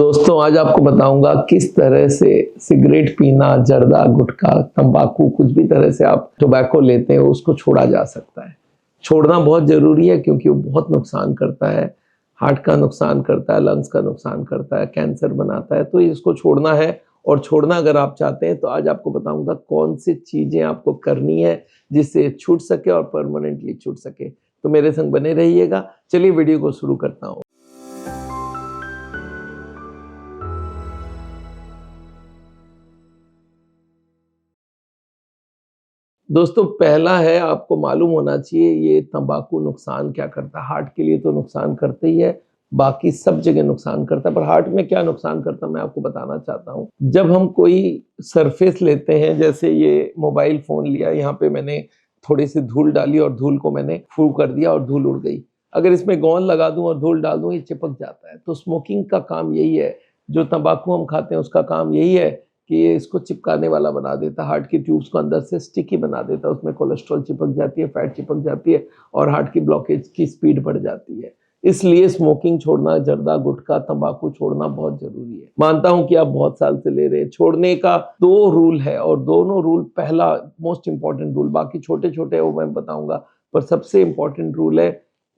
दोस्तों आज आपको बताऊंगा किस तरह से सिगरेट पीना, जर्दा, गुटखा, तंबाकू, कुछ भी तरह से आप टोबैको लेते हैं उसको छोड़ा जा सकता है। छोड़ना बहुत ज़रूरी है क्योंकि वो बहुत नुकसान करता है, हार्ट का नुकसान करता है, लंग्स का नुकसान करता है, कैंसर बनाता है। तो इसको छोड़ना है और छोड़ना अगर आप चाहते हैं तो आज आपको बताऊंगा कौन सी चीज़ें आपको करनी है जिससे छूट सके और परमानेंटली छूट सके। तो मेरे संग बने रहिएगा। चलिए वीडियो को शुरू करता हूँ। दोस्तों पहला है, आपको मालूम होना चाहिए ये तंबाकू नुकसान क्या करता है। हार्ट के लिए तो नुकसान करते ही है, बाकी सब जगह नुकसान करता है, पर हार्ट में क्या नुकसान करता है मैं आपको बताना चाहता हूँ। जब हम कोई सरफेस लेते हैं, जैसे ये मोबाइल फोन लिया, यहाँ पे मैंने थोड़ी सी धूल डाली और धूल को मैंने फू कर दिया और धूल उड़ गई। अगर इसमें गोंद लगा दूं और धूल डाल दूं ये चिपक जाता है। तो स्मोकिंग का काम यही है, जो तंबाकू हम खाते हैं उसका काम यही है कि ये इसको चिपकाने वाला बना देता है, हार्ट की ट्यूब्स को अंदर से स्टिकी बना देता है, उसमें कोलेस्ट्रॉल चिपक जाती है, फैट चिपक जाती है और हार्ट की ब्लॉकेज की स्पीड बढ़ जाती है। इसलिए स्मोकिंग छोड़ना, जर्दा, गुटखा, तंबाकू छोड़ना बहुत जरूरी है। मानता हूं कि आप बहुत साल से ले रहे हैं। छोड़ने का 2 रूल है और दोनों रूल, पहला मोस्ट इंपॉर्टेंट रूल, बाकी छोटे छोटे वो मैं बताऊंगा, पर सबसे इंपॉर्टेंट रूल है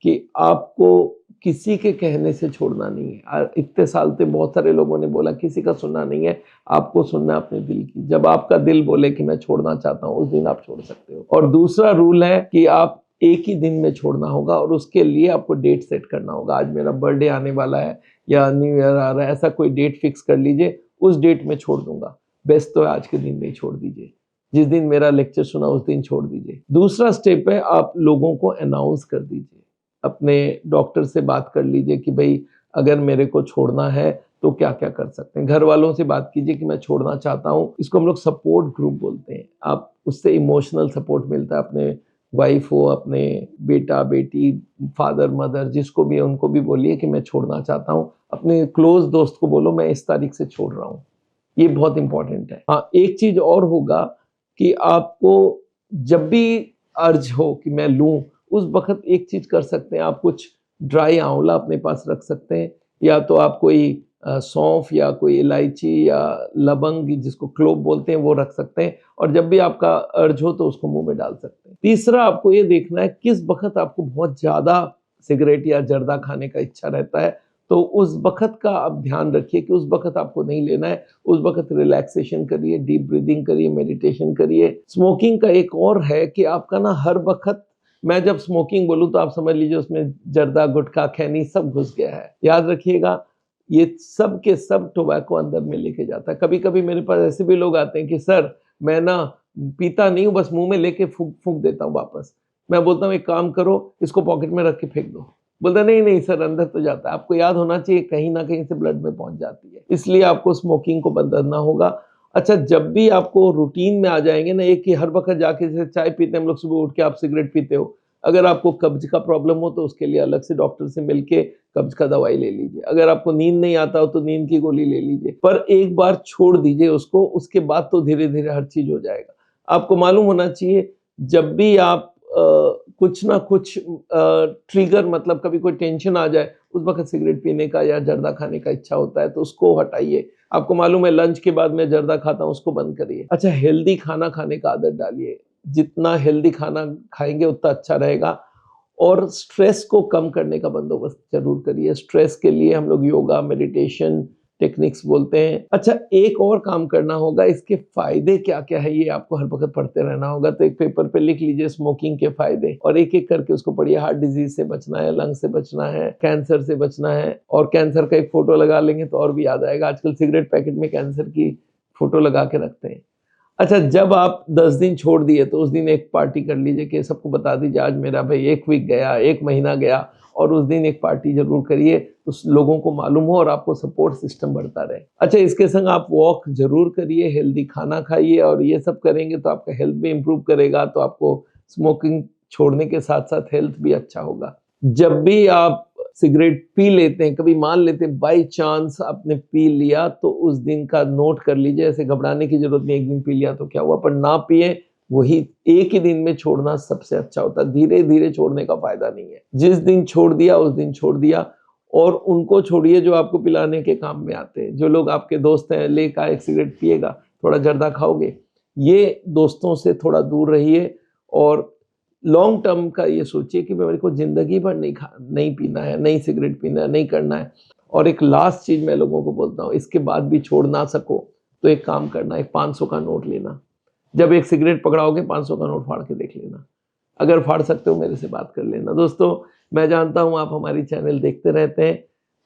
कि आपको किसी के कहने से छोड़ना नहीं है। इतने साल से बहुत सारे लोगों ने बोला, किसी का सुनना नहीं है, आपको सुनना अपने दिल की। जब आपका दिल बोले कि मैं छोड़ना चाहता हूँ, उस दिन आप छोड़ सकते हो। और दूसरा रूल है कि आप एक ही दिन में छोड़ना होगा और उसके लिए आपको डेट सेट करना होगा। आज मेरा बर्थडे आने वाला है या न्यू ईयर आ रहा है, ऐसा कोई डेट फिक्स कर लीजिए, उस डेट में छोड़ दूंगा। बेस्ट तो आज के दिन में ही छोड़ दीजिए, जिस दिन मेरा लेक्चर सुना उस दिन छोड़ दीजिए। दूसरा स्टेप है, आप लोगों को अनाउंस कर दीजिए, अपने डॉक्टर से बात कर लीजिए कि भाई अगर मेरे को छोड़ना है तो क्या क्या कर सकते हैं। घर वालों से बात कीजिए कि मैं छोड़ना चाहता हूँ। इसको हम लोग सपोर्ट ग्रुप बोलते हैं। आप उससे इमोशनल सपोर्ट मिलता है। अपने वाइफ हो, अपने बेटा बेटी, फादर मदर, जिसको भी है उनको भी बोलिए कि मैं छोड़ना चाहता हूँ। अपने क्लोज दोस्त को बोलो मैं इस तारीख से छोड़ रहा हूँ। ये बहुत इंपॉर्टेंट है। हाँ, एक चीज और होगा कि आपको जब भी अर्ज हो कि मैं लूं, उस वक्त एक चीज कर सकते हैं, आप कुछ ड्राई आंवला अपने पास रख सकते हैं, या तो आप कोई सौंफ या कोई इलायची या लवंग, जिसको क्लोव बोलते हैं, वो रख सकते हैं। और जब भी आपका अर्ज हो तो उसको मुंह में डाल सकते हैं। तीसरा, आपको ये देखना है किस वक्त आपको बहुत ज्यादा सिगरेट या जर्दा खाने का इच्छा रहता है, तो उस वक्त का आप ध्यान रखिए कि उस वक्त आपको नहीं लेना है। उस वक्त रिलैक्सेशन करिए, डीप ब्रीदिंग करिए, मेडिटेशन करिए। स्मोकिंग का एक और है कि आपका ना हर वक्त, मैं जब स्मोकिंग बोलूं तो आप समझ लीजिए उसमें जर्दा, गुटखा, खैनी सब घुस गया है। याद रखिएगा, ये सब के सब टोबैको अंदर में लेके जाता है। कभी कभी मेरे पास ऐसे भी लोग आते हैं कि सर मैं ना पीता नहीं हूँ, बस मुंह में लेके फूंक फूंक देता हूँ वापस। मैं बोलता हूँ एक काम करो, इसको पॉकेट में रख के फेंक दो। बोलता नहीं नहीं सर, अंदर तो जाता है। आपको याद होना चाहिए कहीं ना कहीं से ब्लड में पहुंच जाती है, इसलिए आपको स्मोकिंग को बंद करना होगा। अच्छा, जब भी आपको रूटीन में आ जाएंगे ना, एक ही हर वक्त जाके, जैसे चाय पीते हैं हम लोग, सुबह उठ के आप सिगरेट पीते हो, अगर आपको कब्ज का प्रॉब्लम हो तो उसके लिए अलग से डॉक्टर से मिलके कब्ज का दवाई ले लीजिए। अगर आपको नींद नहीं आता हो तो नींद की गोली ले लीजिए, पर एक बार छोड़ दीजिए उसको, उसके बाद तो धीरे धीरे हर चीज हो जाएगा। आपको मालूम होना चाहिए, जब भी आप कुछ ना कुछ ट्रिगर, मतलब कभी कोई टेंशन आ जाए, उस वक्त सिगरेट पीने का या जर्दा खाने का इच्छा होता है तो उसको हटाइए। आपको मालूम है लंच के बाद मैं जर्दा खाता हूँ, उसको बंद करिए। अच्छा, हेल्दी खाना खाने का आदत डालिए। जितना हेल्दी खाना खाएंगे उतना अच्छा रहेगा। और स्ट्रेस को कम करने का बंदोबस्त जरूर करिए। स्ट्रेस के लिए हम लोग योगा, मेडिटेशन टेक्निक्स बोलते हैं। अच्छा, एक और काम करना होगा, इसके फायदे क्या क्या है ये आपको हर वक्त पढ़ते रहना होगा। तो एक पेपर पे लिख लीजिए स्मोकिंग के फायदे और एक एक करके उसको पढ़िए। हार्ट डिजीज से बचना है, लंग से बचना है, कैंसर से बचना है, और कैंसर का एक फोटो लगा लेंगे तो और भी याद आएगा। आजकल सिगरेट पैकेट में कैंसर की फोटो लगा के रखते हैं। अच्छा, जब आप 10 दिन छोड़ दिए तो उस दिन एक पार्टी कर लीजिए कि सबको बता दीजिए आज मेरा भाई 1 वीक गया, 1 महीना गया, और उस दिन एक पार्टी जरूर करिए तो लोगों को मालूम हो और आपको सपोर्ट सिस्टम बढ़ता रहे। अच्छा, इसके संग आप वॉक जरूर करिए, हेल्दी खाना खाइए, और ये सब करेंगे तो आपका हेल्थ भी इंप्रूव करेगा, तो आपको स्मोकिंग छोड़ने के साथ साथ हेल्थ भी अच्छा होगा। जब भी आप सिगरेट पी लेते हैं, कभी मान लेते हैं बाई चांस आपने पी लिया, तो उस दिन का नोट कर लीजिए। ऐसे घबराने की जरूरत नहीं, एक दिन पी लिया तो क्या हुआ, पर ना पिए। वही एक ही दिन में छोड़ना सबसे अच्छा होता है, धीरे धीरे छोड़ने का फायदा नहीं है। जिस दिन छोड़ दिया उस दिन छोड़ दिया। और उनको छोड़िए जो आपको पिलाने के काम में आते हैं। जो लोग आपके दोस्त हैं, लेकर एक सिगरेट पिएगा, थोड़ा जर्दा खाओगे, ये दोस्तों से थोड़ा दूर रहिए और लॉन्ग टर्म का ये सोचिए कि मेरे को ज़िंदगी भर नहीं पीना है, नहीं सिगरेट पीना है, नहीं करना है। और एक लास्ट चीज़ मैं लोगों को बोलता हूँ, इसके बाद भी छोड़ ना सको तो एक काम करना, एक 500 का नोट लेना। जब एक सिगरेट पकड़ाओगे 500 का नोट फाड़ के देख लेना। अगर फाड़ सकते हो मेरे से बात कर लेना। दोस्तों, मैं जानता हूँ आप हमारी चैनल देखते रहते हैं,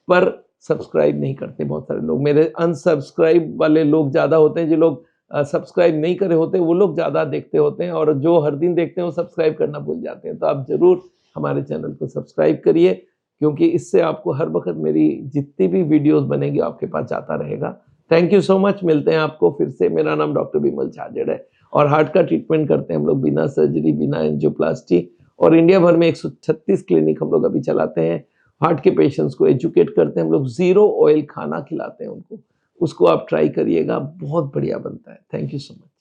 पर सब्सक्राइब नहीं करते बहुत सारे लोग। मेरे अनसब्सक्राइब वाले लोग ज़्यादा होते हैं। जो लोग सब्सक्राइब नहीं करे होते वो लोग ज़्यादा देखते होते हैं, और जो हर दिन देखते हैं वो सब्सक्राइब करना भूल जाते हैं। तो आप ज़रूर हमारे चैनल को सब्सक्राइब करिए, क्योंकि इससे आपको हर वक्त मेरी जितनी भी वीडियोस बनेगी आपके पास जाता रहेगा। Thank you so much. मिलते हैं आपको फिर से। मेरा नाम डॉक्टर बिमल छाजेड़ है और हार्ट का ट्रीटमेंट करते हैं हम लोग बिना सर्जरी, बिना एंजियोप्लास्टी, और इंडिया भर में 136 क्लिनिक हम लोग अभी चलाते हैं। हार्ट के पेशेंट्स को एजुकेट करते हैं हम लोग। ज़ीरो ऑयल खाना खिलाते हैं उनको, उसको आप ट्राई करिएगा, बहुत बढ़िया बनता है। Thank you so much.